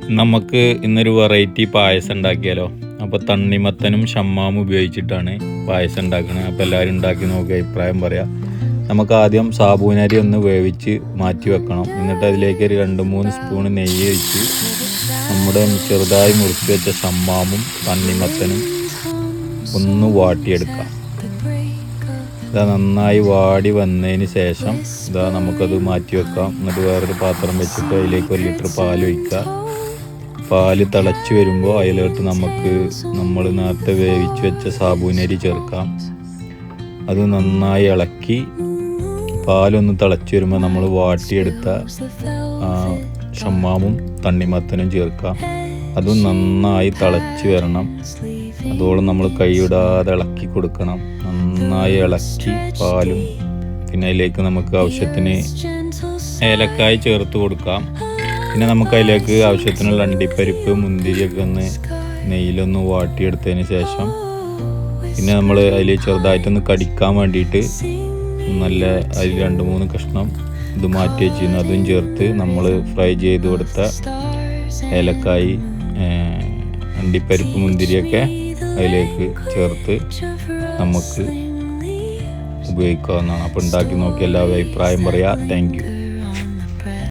നമുക്ക് ഇന്നൊരു വെറൈറ്റി പായസം ഉണ്ടാക്കിയാലോ. അപ്പോൾ തണ്ണിമത്തനും ഷമ്മാമും ഉപയോഗിച്ചിട്ടാണ് പായസം ഉണ്ടാക്കുന്നത്. അപ്പോൾ എല്ലാവരും ഉണ്ടാക്കി നോക്കി അഭിപ്രായം പറയാം. നമുക്ക് ആദ്യം സാബൂനരി ഒന്ന് വേവിച്ച് മാറ്റി വെക്കണം. എന്നിട്ട് അതിലേക്ക് ഒരു 2-3 സ്പൂൺ നെയ്യ് ഒഴിച്ച് നമ്മുടെ ചെറുതായി മുറിച്ച് വെച്ച ഷമ്മാമും തണ്ണിമത്തനും ഒന്ന് വാട്ടിയെടുക്കാം. ഇതാ നന്നായി വാടി വന്നതിന് ശേഷം നമുക്കത് മാറ്റി വെക്കാം. എന്നിട്ട് വേറൊരു പാത്രം വെച്ചിട്ട് അതിലേക്ക് 1 ലിറ്റർ പാൽ ഒഴിക്കുക. പാല് തിളച്ച് വരുമ്പോൾ അതിലോട്ട് നമ്മൾ നേരത്തെ വേവിച്ച് വെച്ച സാബൂനരി ചേർക്കാം. അത് നന്നായി ഇളക്കി പാലൊന്ന് തിളച്ച് വരുമ്പോൾ നമ്മൾ വാട്ടിയെടുത്ത ഷമ്മാമും തണ്ണിമത്തനും ചേർക്കാം. അതും നന്നായി തിളച്ച് വരണം. അതോളം നമ്മൾ കൈയിടാതെ ഇളക്കി കൊടുക്കണം. നന്നായി ഇളക്കി പാലും പിന്നെ അതിലേക്ക് നമുക്ക് ആവശ്യത്തിന് ഏലക്കായ് ചേർത്ത് കൊടുക്കാം. പിന്നെ നമുക്ക് അതിലേക്ക് ആവശ്യത്തിനുള്ള അണ്ടിപ്പരിപ്പ് മുന്തിരിയൊക്കെ ഒന്ന് നെയ്യിലൊന്ന് വാട്ടിയെടുത്തതിന് ശേഷം പിന്നെ നമ്മൾ അതിൽ ചെറുതായിട്ടൊന്ന് കടിക്കാൻ വേണ്ടിയിട്ട് നല്ല അതിൽ 2-3 കഷ്ണം ഇത് മാറ്റി വെച്ചിരുന്നു. അതും ചേർത്ത് നമ്മൾ ഫ്രൈ ചെയ്ത് കൊടുത്ത ഏലക്കായ് അണ്ടിപ്പരിപ്പ് മുന്തിരിയൊക്കെ അതിലേക്ക് ചേർത്ത് നമുക്ക് ഉപയോഗിക്കാവുന്നതാണ്. അപ്പോൾ ഉണ്ടാക്കി നോക്കി എല്ലാവരും അഭിപ്രായം പറയാം. Thank you.